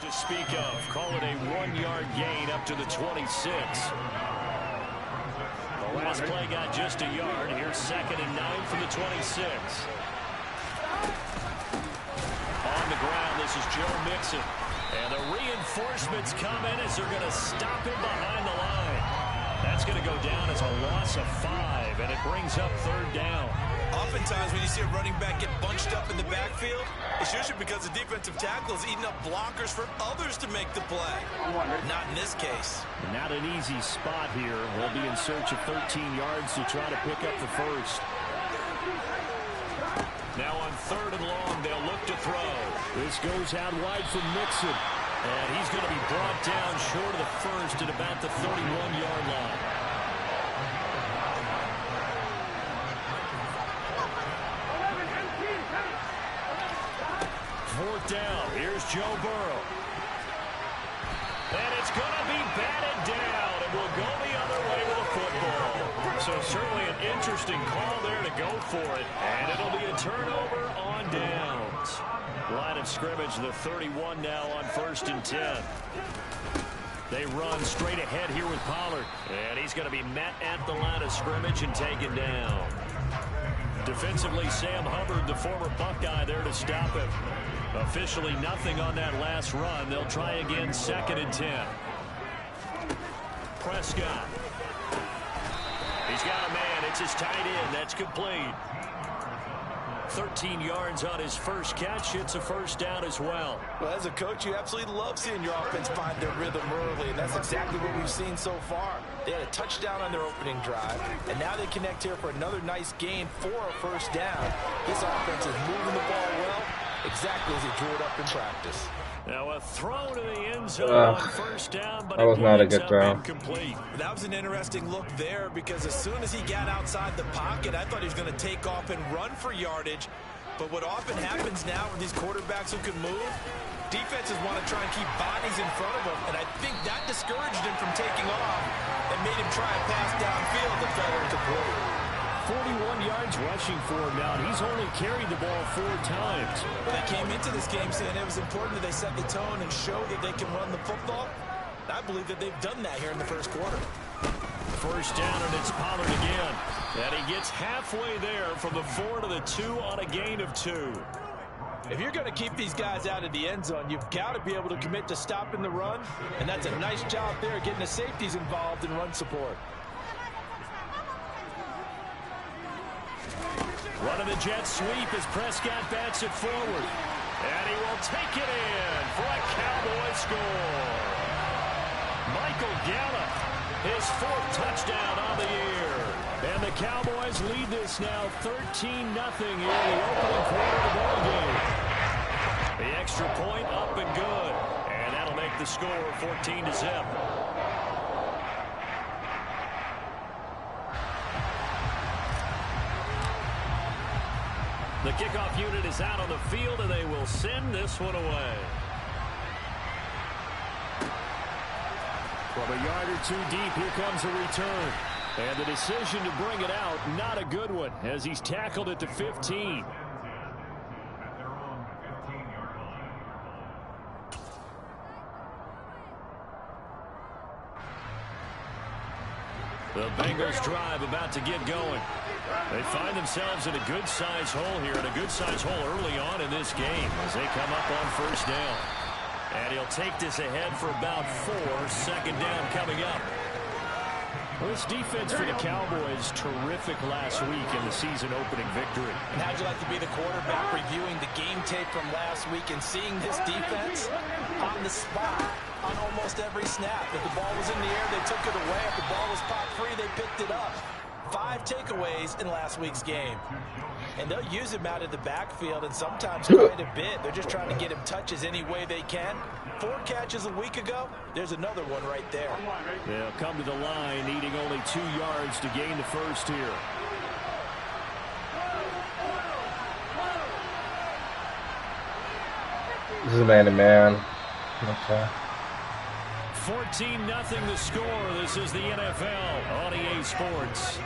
to speak of. Call it a 1-yard gain up to the 26. The last play got just a yard. Here's 2nd and 9 from the 26. On the ground, this is Joe Mixon. And the reinforcements come in as they're going to stop him behind the line. That's going to go down as a loss of 5, and it brings up 3rd down. Oftentimes when you see a running back get bunched up in the backfield, it's usually because the defensive tackle is eating up blockers for others to make the play. Not in this case. Not an easy spot here. They'll be in search of 13 yards to try to pick up the first. Now on 3rd and long, they'll look to throw. This goes out wide from Mixon. And he's going to be brought down short of the first at about the 31-yard line. Fourth down. Here's Joe Burrow. And it's going to be batted down. It will go the other way with the football. So certainly an interesting call there to go for it. And it'll be a turnover on downs. Line of scrimmage, the 31 now on 1st and 10. They run straight ahead here with Pollard. And he's going to be met at the line of scrimmage and taken down. Defensively, Sam Hubbard, the former Buckeye, there to stop him. Officially nothing on that last run. They'll try again 2nd and 10. Prescott. He's got a man. It's his tight end. That's complete. 13 yards on his first catch. It's a first down as well. Well, as a coach, you absolutely love seeing your offense find their rhythm early, and that's exactly what we've seen so far. They had a touchdown on their opening drive, and now they connect here for another nice gain for a first down. This offense is moving the ball well, exactly as he drew it up in practice. Now a throw to the end zone on first down, but that was not a good throw. Incomplete. That was an interesting look there because as soon as he got outside the pocket, I thought he was going to take off and run for yardage. But what often happens now with these quarterbacks who can move, defenses want to try and keep bodies in front of them, and I think that discouraged him from taking off and made him try and pass downfield that fell incomplete. 41 yards rushing for him now. He's only carried the ball 4 times. They came into this game saying it was important that they set the tone and show that they can run the football. I believe that they've done that here in the first quarter. First down, and it's Pollard again. And he gets halfway there from the 4 to the 2 on a gain of 2. If you're going to keep these guys out of the end zone, you've got to be able to commit to stopping the run. And that's a nice job there, getting the safeties involved in run support. Running the jet sweep as Prescott bats it forward. And he will take it in for a Cowboy score. Michael Gallup, his 4th touchdown on the year. And the Cowboys lead this now 13-0 here in the opening quarter of the ball game. The extra point up and good. And that'll make the score 14-0. The kickoff unit is out on the field, and they will send this one away. From a yard or 2 deep, here comes the return. And the decision to bring it out, not a good one, as he's tackled at the 15. The Bengals drive about to get going. They find themselves in a good-sized hole here, and a good-sized hole early on in this game as they come up on first down. And he'll take this ahead for about 4. Second down coming up. Well, this defense for the Cowboys, terrific last week in the season-opening victory. And how'd you like to be the quarterback reviewing the game tape from last week and seeing this defense on the spot on almost every snap? If the ball was in the air, they took it away. If the ball was popped free, they picked it up. 5 takeaways in last week's game. And they'll use him out of the backfield, and sometimes quite a bit. They're just trying to get him touches any way they can. 4 catches a week ago. There's another one right there. They'll come to the line, needing only 2 yards to gain the first here. This is man-to-man. Okay. 14-0 the score. This is the NFL on EA Sports.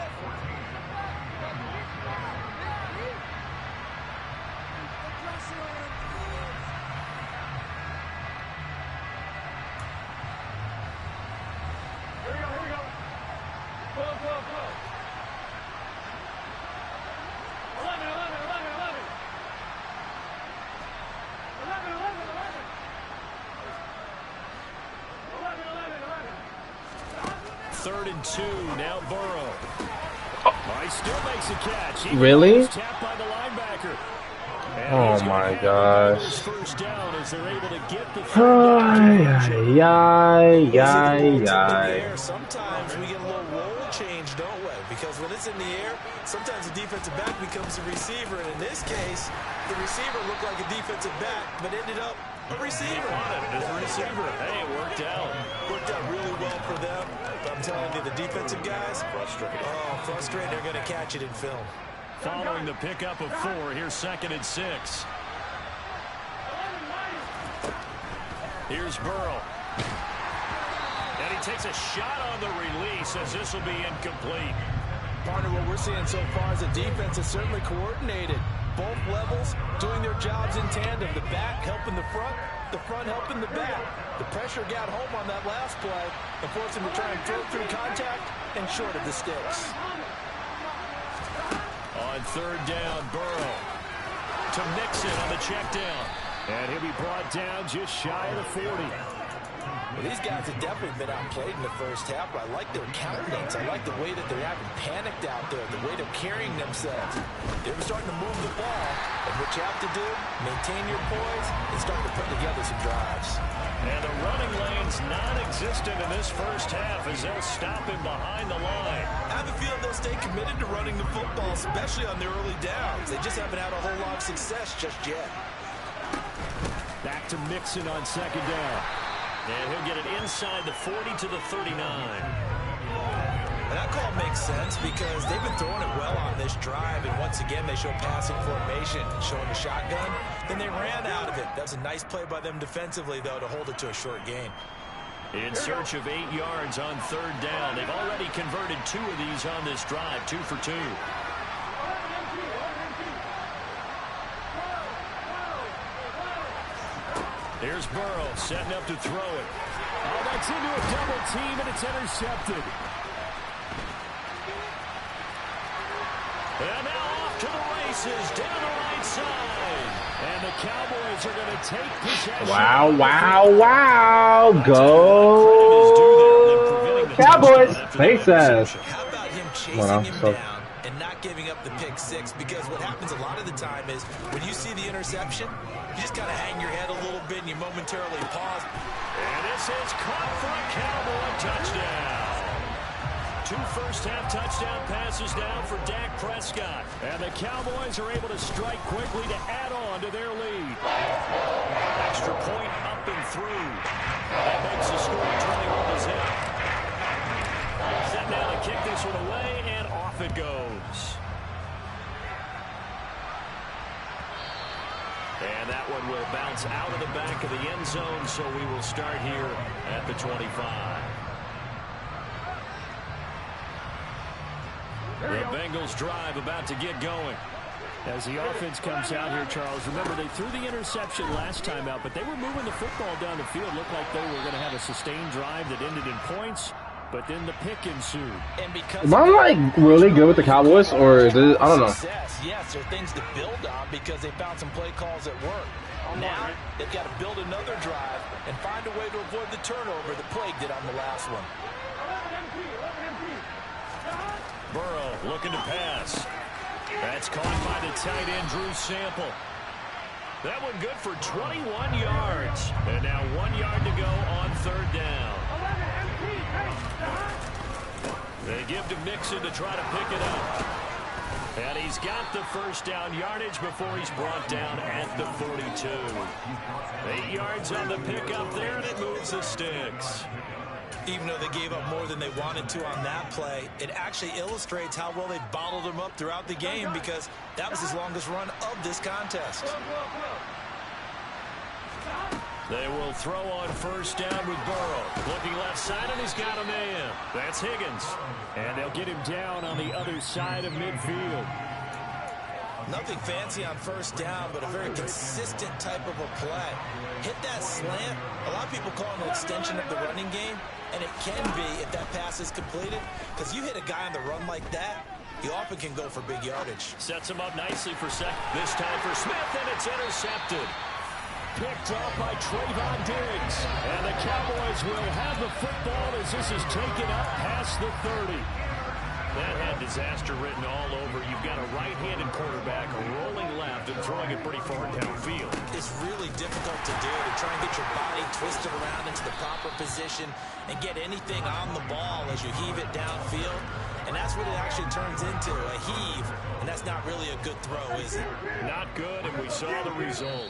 3rd and 2. Now Burrow. He still makes a catch. He Really? was tapped by the linebacker. And Oh my gosh. First down as they're able to get the Sometimes we get a little role change, don't we? Because when it's in the air, sometimes the defensive back becomes a receiver. And in this case, the receiver looked like a defensive back, but ended up a receiver. As a receiver. Hey, it worked out. Worked out really well for them. But I'm telling you, the defensive guys, frustrated. Oh, frustrated. They're going to catch it in film. Following the pickup of 4, here's 2nd and 6. Here's Burrow. And he takes a shot on the release as this will be incomplete. Partner, what we're seeing so far is the defense is certainly coordinated. Both levels doing their jobs in tandem. The back helping the front helping the back. The pressure got home on that last play and forced him to try and throw through contact and short of the sticks. On 3rd down, Burrow to Mixon on the check down. And he'll be brought down just shy of the 40. Well, these guys have definitely been outplayed in the first half, but I like their countenance. I like the way that they're having panicked out there, the way they're carrying themselves. They're starting to move the ball, and what you have to do, maintain your poise and start to put together some drives. And the running lane's non-existent in this first half as they'll stop him behind the line. I have a feeling they'll stay committed to running the football, especially on their early downs. They just haven't had a whole lot of success just yet. Back to Mixon on 2nd down. And he'll get it inside the 40 to the 39. And that call makes sense because they've been throwing it well on this drive. And once again, they show passing formation, showing the shotgun. Then they ran out of it. That's a nice play by them defensively, though, to hold it to a short gain. In search of 8 yards on 3rd down. They've already converted 2 of these on this drive, 2 for 2. Here's Burrow setting up to throw it. Oh, that's into a double team, and it's intercepted. And now off to the races down the right side. And the Cowboys are going to take possession. Wow. Go Cowboys. Faces. How about him chasing him down and not giving up the pick 6? Because what happens a lot of the time is when you see the interception, you just kind of hang your head a little bit and you momentarily pause. And this is caught for a Cowboy touchdown. 2 first-half touchdown passes now for Dak Prescott. And the Cowboys are able to strike quickly to add on to their lead. Extra point up and through. That makes the score 21-0. Set now to kick this one away, and off it goes. And that one will bounce out of the back of the end zone, so we will start here at the 25. The Bengals drive about to get going. As the offense comes out here, Charles, remember they threw the interception last time out, but they were moving the football down the field. Looked like they were going to have a sustained drive that ended in points, but then the pick ensued. And because Am I like really good with the Cowboys, or is it, I don't know. Yes, there are things to build on because they found some play calls that work. Now they've got to build another drive and find a way to avoid the turnover that plagued it on the last one. Burrow looking to pass. That's caught by the tight end, Drew Sample. That one good for 21 yards. And now 1 yard to go on 3rd down. They give to Mixon to try to pick it up. And he's got the first down yardage before he's brought down at the 42. 8 yards on the pickup there, and it moves the sticks. Even though they gave up more than they wanted to on that play, it actually illustrates how well they bottled him up throughout the game because that was his longest run of this contest. They will throw on 1st down with Burrow. Looking left side, and he's got a man. That's Higgins. And they'll get him down on the other side of midfield. Nothing fancy on 1st down, but a very consistent type of a play. Hit that slant. A lot of people call it an extension of the running game, and it can be if that pass is completed, because you hit a guy on the run like that, he often can go for big yardage. Sets him up nicely for second. This time for Smith, and it's intercepted. picked off by Trayvon Diggs. And the Cowboys will have the football as this is taken up past the 30. That had disaster written all over. You've got a right-handed quarterback rolling left and throwing it pretty far downfield. It's really difficult to do, to try and get your body twisted around into the proper position and get anything on the ball as you heave it downfield. And that's what it actually turns into, a heave. And that's not really a good throw, is it? Not good, and we saw the result.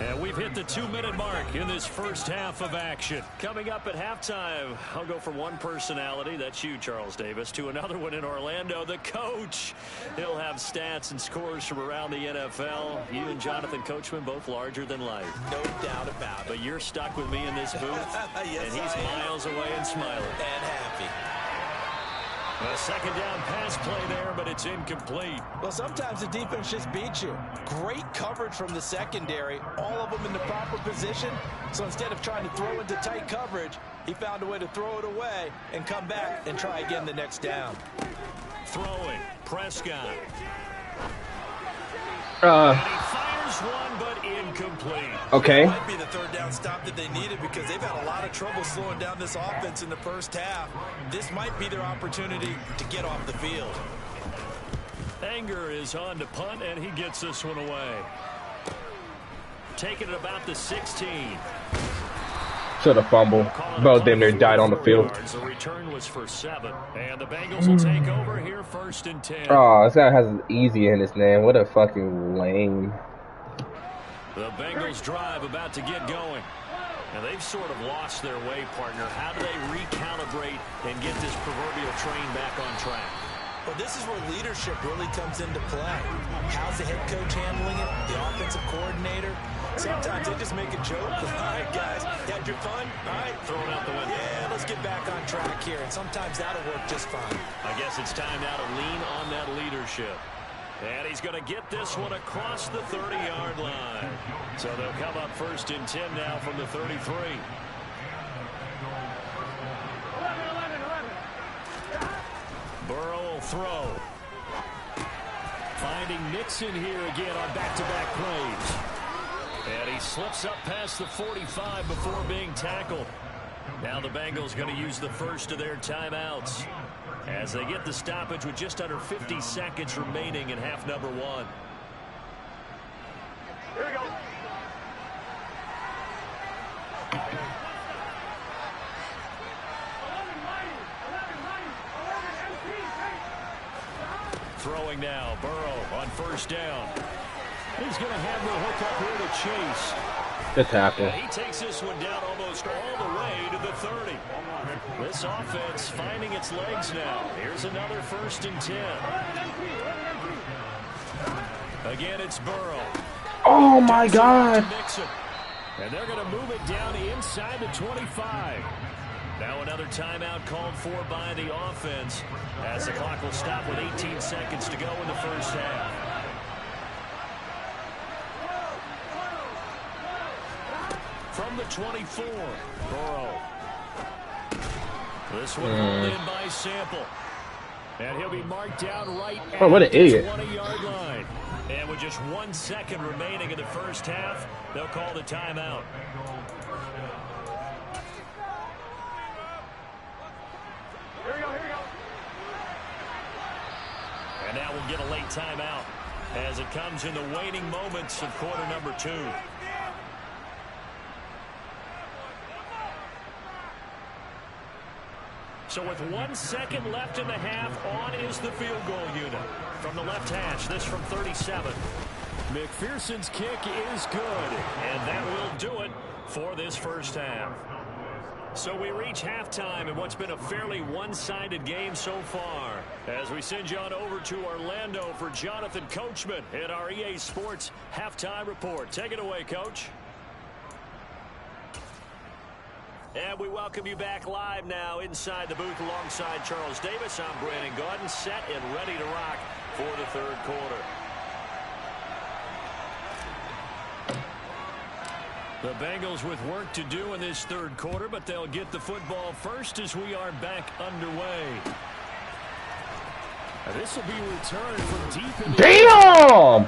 And we've hit the 2-minute mark in this first half of action. Coming up at halftime, I'll go from one personality, that's you, Charles Davis, to another one in Orlando, the coach. He'll have stats and scores from around the NFL. You and Jonathan Coachman, both larger than life. No doubt about it. But you're stuck with me in this booth, yes, and he's miles away and smiling. And happy. A second down pass play there, but it's incomplete. Well, sometimes the defense just beats you. Great coverage from the secondary, all of them in the proper position. So instead of trying to throw into tight coverage, he found a way to throw it away and come back and try again the next down. Throwing, Prescott. And he fires one, but incomplete. Okay. It might be the third down stop that they needed because they've had a lot of trouble slowing down this offense in the first half. This might be their opportunity to get off the field. Anger is on to punt, and he gets this one away. Taking it about the 16. Should have fumbled. About damn near died on the field. The return was for 7, and the Bengals will take over here first and 10. Oh, this guy has an easy in his name. What a fucking lame. The Bengals drive about to get going. And they've sort of lost their way, partner. How do they recalibrate and get this proverbial train back on track? Well, this is where leadership really comes into play. How's the head coach handling it? The offensive coordinator? Sometimes they just make a joke. All right, guys, had your fun? All right, throw it out the window. Yeah, let's get back on track here. And sometimes that'll work just fine. I guess it's time now to lean on that leadership. And he's going to get this one across the 30-yard line. So they'll come up first and 10 now from the 33. Burrow will throw. Finding Nixon here again on back-to-back plays. And he slips up past the 45 before being tackled. Now the Bengals going to use the first of their timeouts as they get the stoppage with just under 50 seconds remaining in half number 1. Here we go. Throwing now, Burrow on first down. He's going to have the hook up here to Chase. Good tackle. He takes this one down almost all the way to the 30. This offense finding its legs now. Here's another first and 10. Again, it's Burrow. Oh, my God. And they're going to move it down inside the 25. Now another timeout called for by the offense as the clock will stop with 18 seconds to go in the first half. From the 24, Burrow. This one rolled in by Sample. And he'll be marked down right at what an the idiot. 20-yard line. And with just 1 second remaining in the first half, they'll call the timeout. Here we go. And now we'll get a late timeout as it comes in the waning moments of quarter number 2. So with 1 second left in the half, on is the field goal unit. From the left hash, this from 37. McPherson's kick is good, and that will do it for this first half. So we reach halftime in what's been a fairly one-sided game so far. As we send you on over to Orlando for Jonathan Coachman in our EA Sports Halftime Report. Take it away, Coach. And we welcome you back live now inside the booth alongside Charles Davis. I'm Brandon Gaudin, set and ready to rock for the third quarter. The Bengals with work to do in this third quarter, but they'll get the football first as we are back underway. This will be returned from deep in the Damn!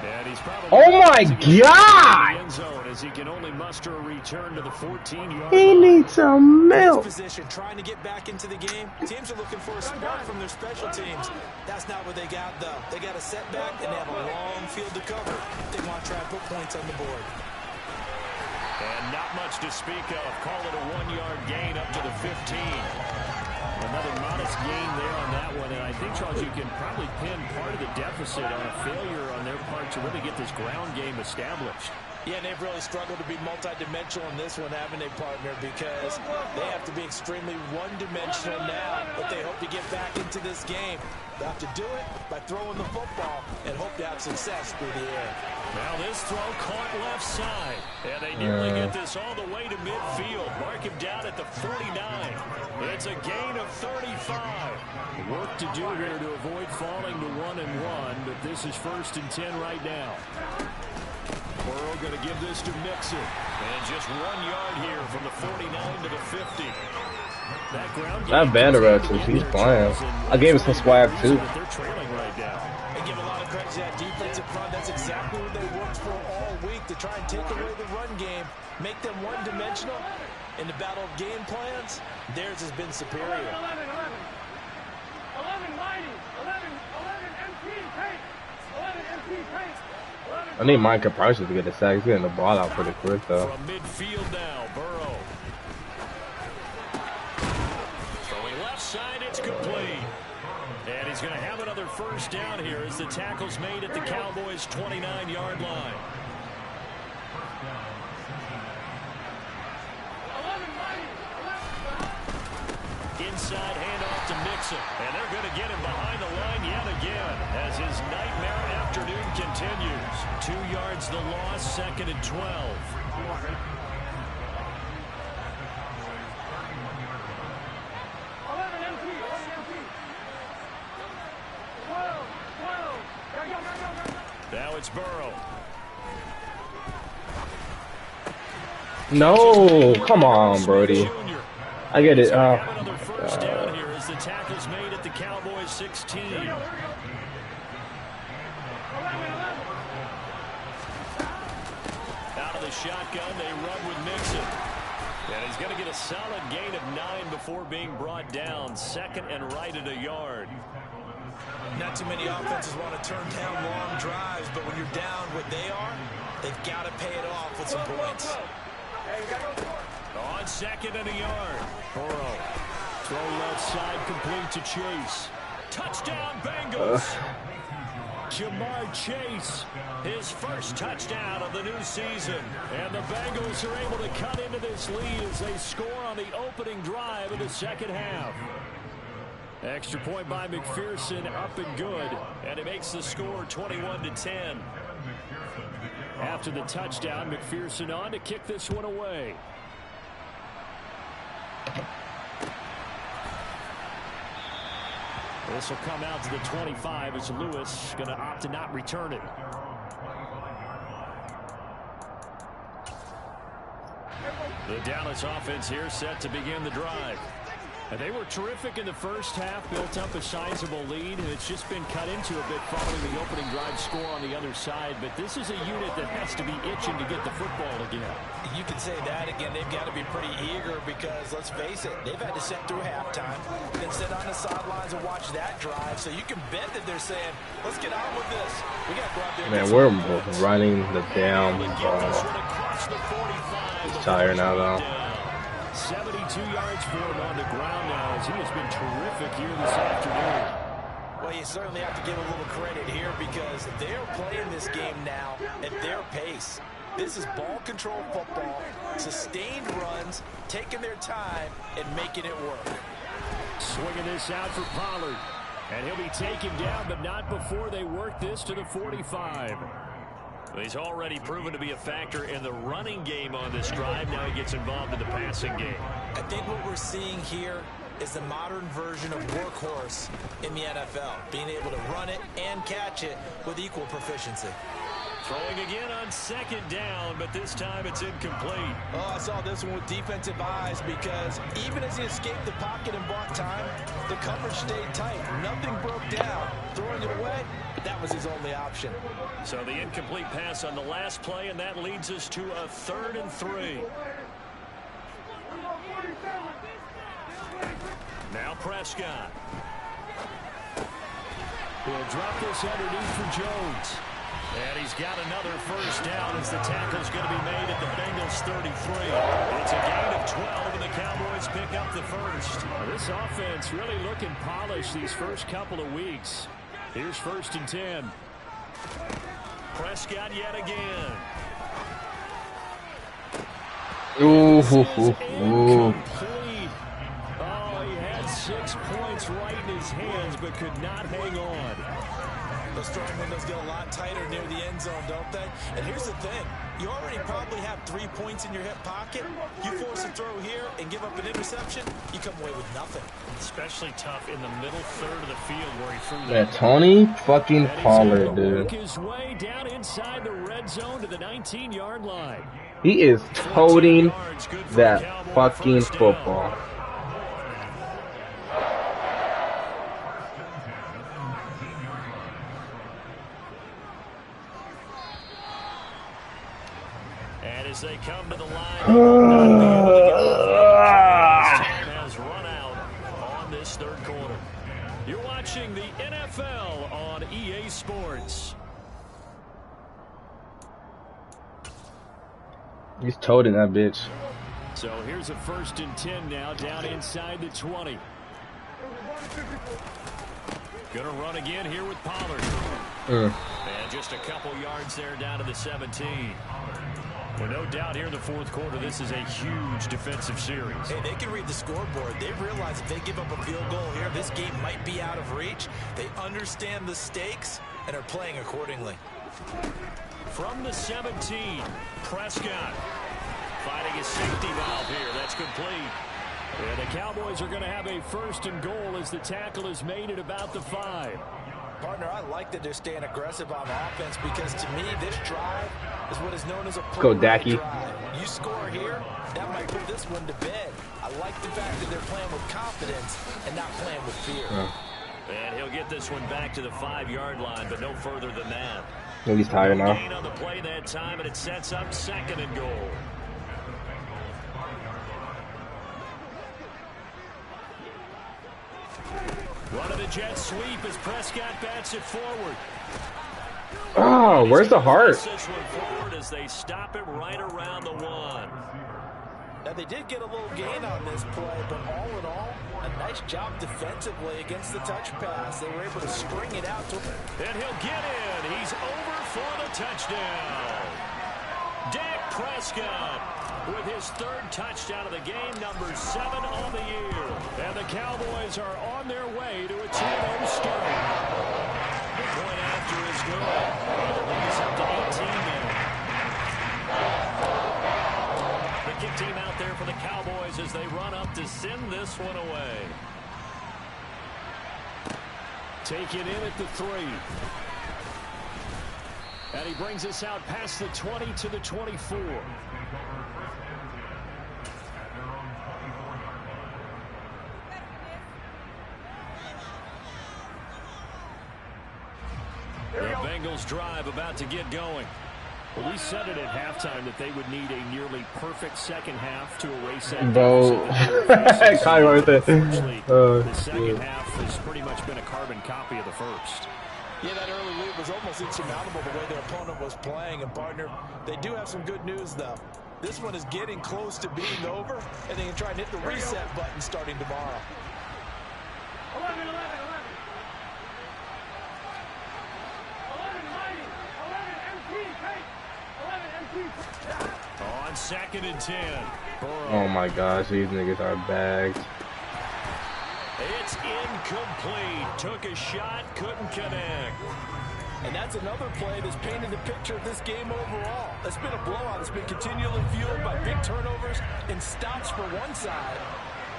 Oh my God! end zone as he can only muster a return to the 14-yard He line. needs some milk. Position, trying to get back into the game. Teams are looking for a spark from their special teams. That's not what they got, though. They got a setback, and they have a long field to cover. They want to try and put points on the board. And not much to speak of. Call it a 1-yard gain up to the 15. Another modest gain there on that one. And I think, Charles, you can probably pin part of the deficit on a failure on their part to really get this ground game established. Yeah, they've really struggled to be multi-dimensional in this one, haven't they, partner? Because they have to be extremely one-dimensional now, but they hope to get back into this game. They have to do it by throwing the football and hope to have success through the air. Now this throw caught left side. And they nearly get this all the way to midfield. Mark him down at the 49. It's a gain of 35. Work to do here to avoid falling to 1-1, but this is 1st and 10 right now. Burrow going to give this to Mixon. And just 1 yard here from the 49 to the 50. That Vanderbilt, he's playing. I gave him some swag too. They're trailing right now. They give a lot of credit to that defensive front. That's exactly what they worked for all week, to try and take away the run game, make them one-dimensional. In the battle of game plans, theirs has been superior. 11 mighty, 11 MP paint, 11 MP paint. I need Micah Parsons to get the sack. He's getting the ball out pretty quick though. From midfield now, Burrow. Throwing left side, it's complete. And he's going to have another 1st down here as the tackle's made at the Cowboys' 29-yard line. Inside handoff to Mixon. And they're going to get him behind the line yet again as his nightmare afternoon continues. 2 yards the loss, 2nd and 12. Now it's Burrow. No, come on, Brody. I get it. Another 1st down here as the tackle's made at the Cowboys' 16. Out of the shotgun, they run with Mixon. And he's going to get a solid gain of 9 before being brought down. 2nd and right at a yard. Not too many offenses want to turn down long drives, but when you're down what they are, they've got to pay it off with some points. On 2nd and a yard. Burrow. Throw left side complete to Chase. Touchdown Bengals. Jamar Chase, his 1st touchdown of the new season. And the Bengals are able to cut into this lead as they score on the opening drive of the 2nd half. Extra point by McPherson, up and good. And it makes the score 21-10. After the touchdown, McPherson on to kick this one away. This will come out to the 25 as Lewis going to opt to not return it. The Dallas offense here set to begin the drive. And they were terrific in the 1st half, built up a sizable lead, and it's just been cut into a bit following the opening drive score on the other side. But this is a unit that has to be itching to get the football again. You can say that again. They've got to be pretty eager because, let's face it, they've had to sit through halftime, then sit on the sidelines and watch that drive. So you can bet that they're saying, let's get on with this. We got to go out there. Man, we're running the damn ball. He's tired now though. 72 yards for him on the ground now as he has been terrific here this afternoon. Well, you certainly have to give a little credit here because they're playing this game now at their pace. This is ball control football, sustained runs, taking their time and making it work. Swinging this out for Pollard. And he'll be taken down, but not before they work this to the 45. He's already proven to be a factor in the running game on this drive. Now he gets involved in the passing game. I think what we're seeing here is the modern version of workhorse in the NFL, being able to run it and catch it with equal proficiency. Throwing again on second down, but this time it's incomplete. Oh, I saw this one with defensive eyes because even as he escaped the pocket and bought time, the coverage stayed tight. Nothing broke down. Throwing it away, that was his only option. So the incomplete pass on the last play, and that leads us to a 3rd and 3. Now Prescott. He'll drop this underneath for Jones. And he's got another first down as the tackle's going to be made at the Bengals 33. It's a gain of 12, and the Cowboys pick up the first. This offense really looking polished these first couple of weeks. Here's 1st and 10. Prescott yet again. Ooh, Incomplete. Oh, he had 6 points right in his hands, but could not hang on. Those throwing windows get a lot tighter near the end zone, don't they? And here's the thing. You already probably have 3 points in your hip pocket. You force a throw here and give up an interception, you come away with nothing. Especially tough in the middle third of the field where he threw that that. Tony fucking Pollard, dude. Work his way down inside the red zone to the 19-yard line. He is toting that fucking football. And as they come to the line, they will not be able to get the field. Time has run out on this 3rd quarter. You're watching the NFL on EA Sports. He's toting that bitch. So here's a 1st and 10 now down inside the 20. Gonna run again here with Pollard. And just a couple yards there down to the 17. Well, no doubt here in the 4th quarter, this is a huge defensive series. Hey, they can read the scoreboard. They realize if they give up a field goal here, this game might be out of reach. They understand the stakes and are playing accordingly. From the 17, Prescott finding a safety valve here. That's complete. And the Cowboys are going to have a 1st and goal as the tackle is made at about the 5. Partner, I like that they're staying aggressive on offense because to me, this drive is what is known as a Go, Dacky. drive. You score here, that might put this one to bed. I like the fact that they're playing with confidence and not playing with fear. And he'll get this one back to the 5-yard line, but no further than that. He's tired now. Gain on the play that time, and it sets up 2nd and goal. Running the jet sweep as Prescott bats it forward. Oh, where's the heart? This one forward as they stop it right around the 1. Now, they did get a little gain on this play, but all in all, a nice job defensively against the touch pass. They were able to string it out to him. And he'll get in. He's over for the touchdown. Dak Prescott with his 3rd touchdown of the game, number 7 on the year. And the Cowboys are on their way to a 2-0 start. The point after is good. The lead's up to 18 now. The kick team out there for the Cowboys as they run up to send this one away. Taken in at the 3. And he brings us out past the 20 to the 24. The Bengals drive about to get going. Well, we said it at halftime that they would need a nearly perfect second half to erase that. Bro. The second half has pretty much been a carbon copy of the first. Yeah, that early lead was almost insurmountable the way their opponent was playing. And, partner, they do have some good news, though. This one is getting close to being over, and they can try and hit the reset button starting tomorrow. 11, 11, 11. 11 empty, take. 11 empty. On 2nd and 10. Burrow. Oh my gosh, these niggas are bagged. It's incomplete. Took a shot, couldn't connect. And that's another play that's painted the picture of this game overall. It's been a blowout. It's been continually fueled by big turnovers and stops for one side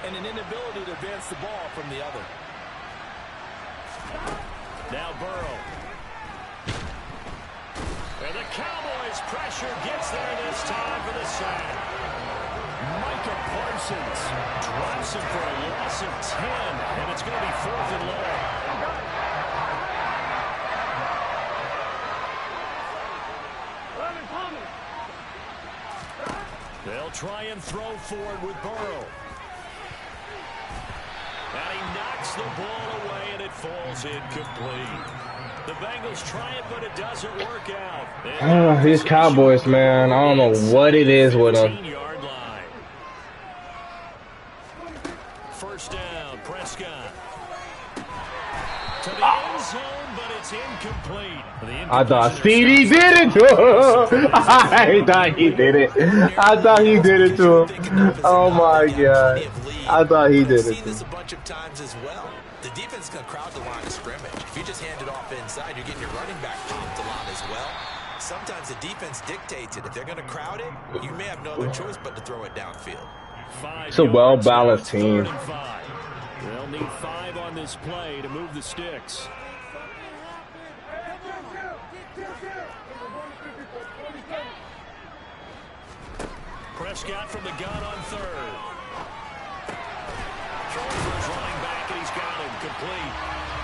and an inability to advance the ball from the other. Now Burrow. And the Cowboys pressure gets there this time for the sack. Micah Parsons Drops him for a loss of 10, and it's going to be 4th and long. They'll try and throw forward with Burrow. And he knocks the ball away, and it falls incomplete. The Bengals try it, but it doesn't work out. These Cowboys, man, I don't know what it is with them. 15-yard line. First down, Prescott. To the end zone, but it's incomplete. I thought CD did it to him. I thought he did it. I thought he did it to him. Oh my God. I thought he did it. We've seen this a bunch of times as well. The defense is going to crowd the line of scrimmage. If you just hand it off inside, you're getting your running back popped a lot as well. Sometimes the defense dictates it. If they're going to crowd it, you may have no other choice but to throw it downfield. It's a well-balanced team. They'll need 5 on this play to move the sticks. Prescott from the gun on 3rd. Throwing for his running back, and he's got him complete.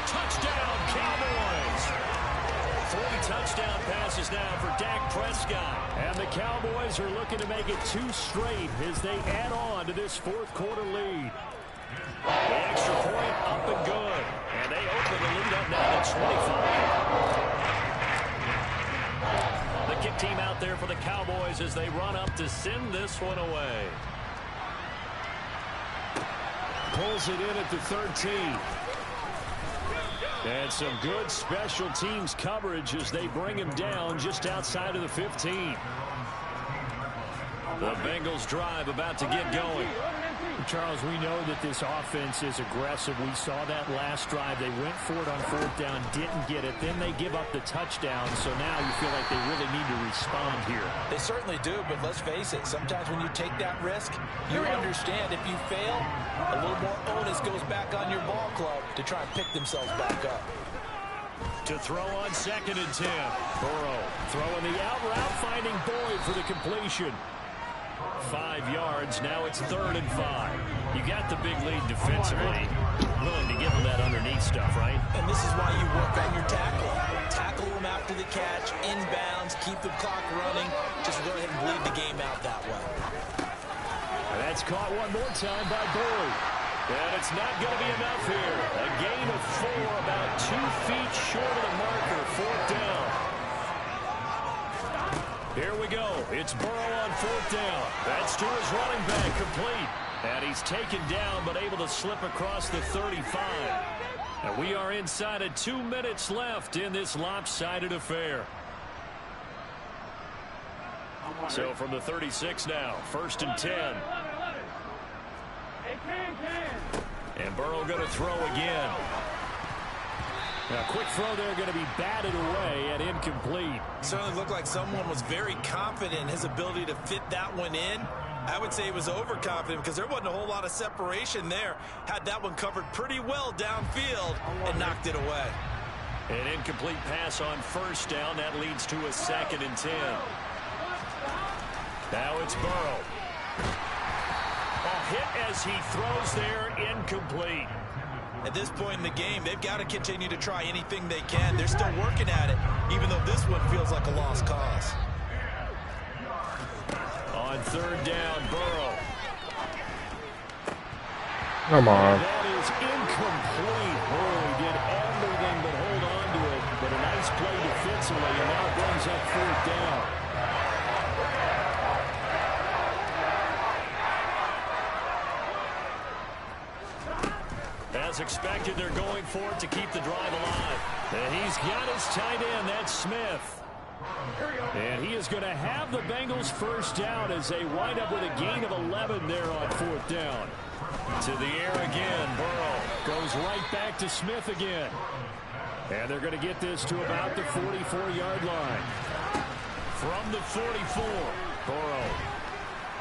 Touchdown, Cowboys! 3 touchdown passes now for Dak Prescott. And the Cowboys are looking to make it 2 straight as they add on to this 4th quarter lead. The extra point up and good. And they open the lead up now to 25. The kick team out there for the Cowboys as they run up to send this one away. Pulls it in at the 13. And some good special teams coverage as they bring him down just outside of the 15. The Bengals drive about to get going. Charles, we know that this offense is aggressive. We saw that last drive. They went for it on 4th down, didn't get it. Then they give up the touchdown. So now you feel like they really need to respond here. They certainly do, but let's face it. Sometimes when you take that risk, you understand if you fail, a little more onus goes back on your ball club to try and pick themselves back up. To throw on 2nd and 10. Burrow throwing the out route, finding Boyd for the completion. 5 yards. Now it's 3rd and 5. You got the big lead defensively. Willing to give them that underneath stuff, right? And this is why you work on your tackle. Tackle them after the catch, inbounds, keep the clock running. Just go ahead and bleed the game out that way. That's caught one more time by Boyd. And it's not going to be enough here. A gain of 4, about 2 feet short of the marker. 4th down. Here we go. It's Burrow on 4th down. That's to his running back, complete. And he's taken down, but able to slip across the 35. And we are inside of 2 minutes left in this lopsided affair. So from the 36 now, 1st and 10. And Burrow going to throw again. A quick throw there going to be batted away and incomplete. Certainly looked like someone was very confident in his ability to fit that one in. I would say he was overconfident because there wasn't a whole lot of separation there. Had that one covered pretty well downfield and knocked it away. An incomplete pass on 1st down. That leads to a 2nd and 10. Now it's Burrow. A hit as he throws there, incomplete. At this point in the game, they've got to continue to try anything they can. They're still working at it, even though this one feels like a lost cause. On 3rd down, Burrow. Come on. That is incomplete. Burrow did everything but hold on to it. But a nice play defensively, and now brings up 4th down. As expected, they're going for it to keep the drive alive. And he's got his tight end, that's Smith. And he is going to have the Bengals 1st down as they wind up with a gain of 11 there on 4th down. To the air again, Burrow. Goes right back to Smith again. And they're going to get this to about the 44-yard line. From the 44, Burrow.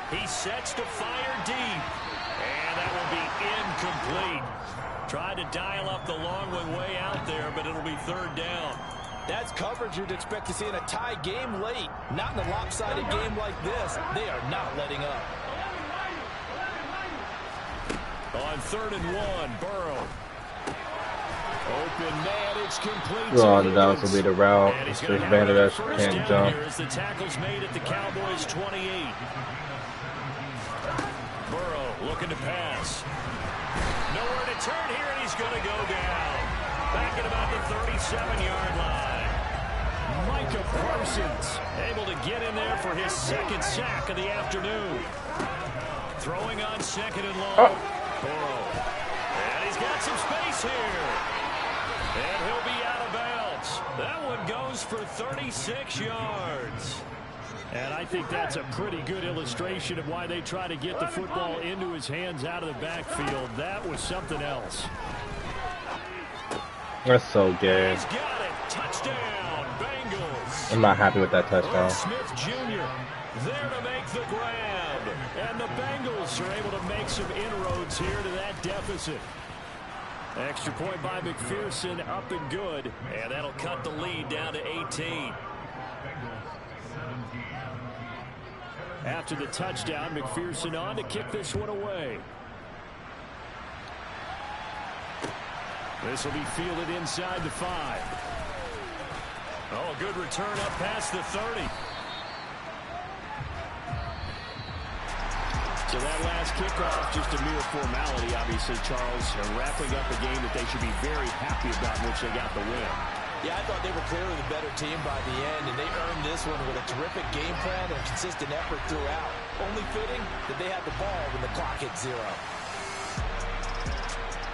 He sets to fire deep. And that will be incomplete. Tried to dial up the long one way out there, but it'll be 3rd down. That's coverage you'd expect to see in a tie game late. Not in a lopsided game like this. They are not letting up. On 3rd and 1, Burrow. Open man, it's complete. That was gonna be the route. It's just Vanderbilt can't jump. As the tackle's made at the Cowboys 28. Burrow looking to pass. Nowhere to turn here, and he's going to go down. Back at about the 37-yard line. Micah Parsons able to get in there for his 2nd sack of the afternoon. Throwing on 2nd and long. Burrow. And he's got some space here. And he'll be out of bounds. That one goes for 36 yards. And I think that's a pretty good illustration of why they try to get the football into his hands out of the backfield. That was something else. That's so good. He's got it. Touchdown, Bengals. I'm not happy with that touchdown. Smith Jr. there to make the grab. And the Bengals are able to make some inroads here to that deficit. Extra point by McPherson, up and good. And that'll cut the lead down to 18. After the touchdown, McPherson on to kick this one away. This will be fielded inside the 5. Oh, good return up past the 30. So that last kickoff, just a mere formality, obviously, Charles, wrapping up a game that they should be very happy about in which they got the win. Yeah, I thought they were clearly the better team by the end, and they earned this one with a terrific game plan and consistent effort throughout. Only fitting that they had the ball when the clock hit 0.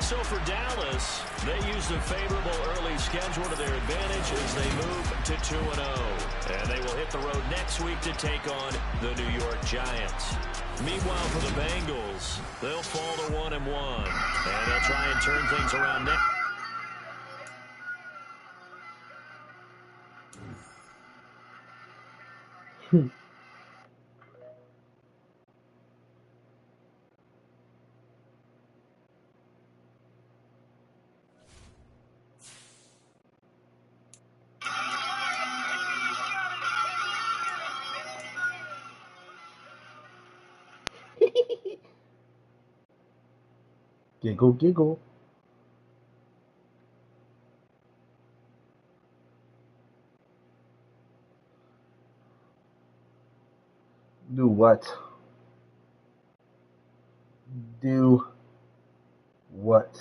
So for Dallas, they used a favorable early schedule to their advantage as they move to 2-0. And they will hit the road next week to take on the New York Giants. Meanwhile, for the Bengals, they'll fall to 1-1. And they'll try and turn things around next. Giggle, giggle. Do what? Do what?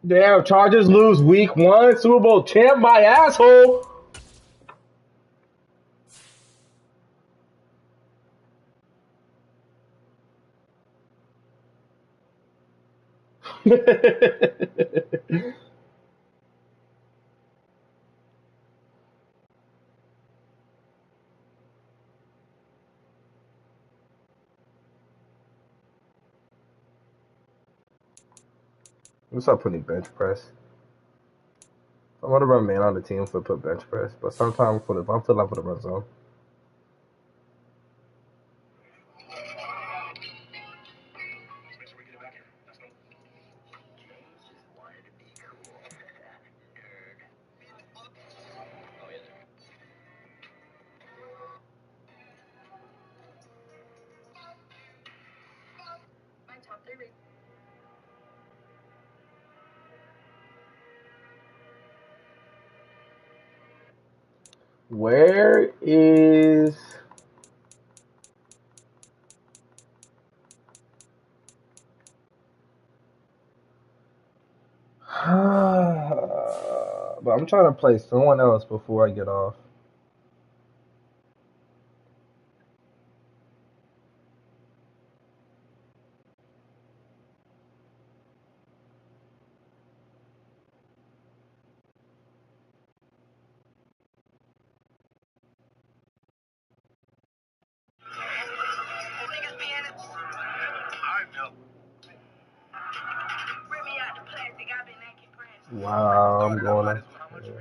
Damn, Chargers lose week 1, Super Bowl champ, my asshole. Let's start putting bench press. I want to run man on the team for put bench press, but sometimes for the I'm feeling for the run zone. Where is but I'm trying to play someone else before I get off. Wow, I'm going to. Yeah.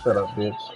Shut up, bitch.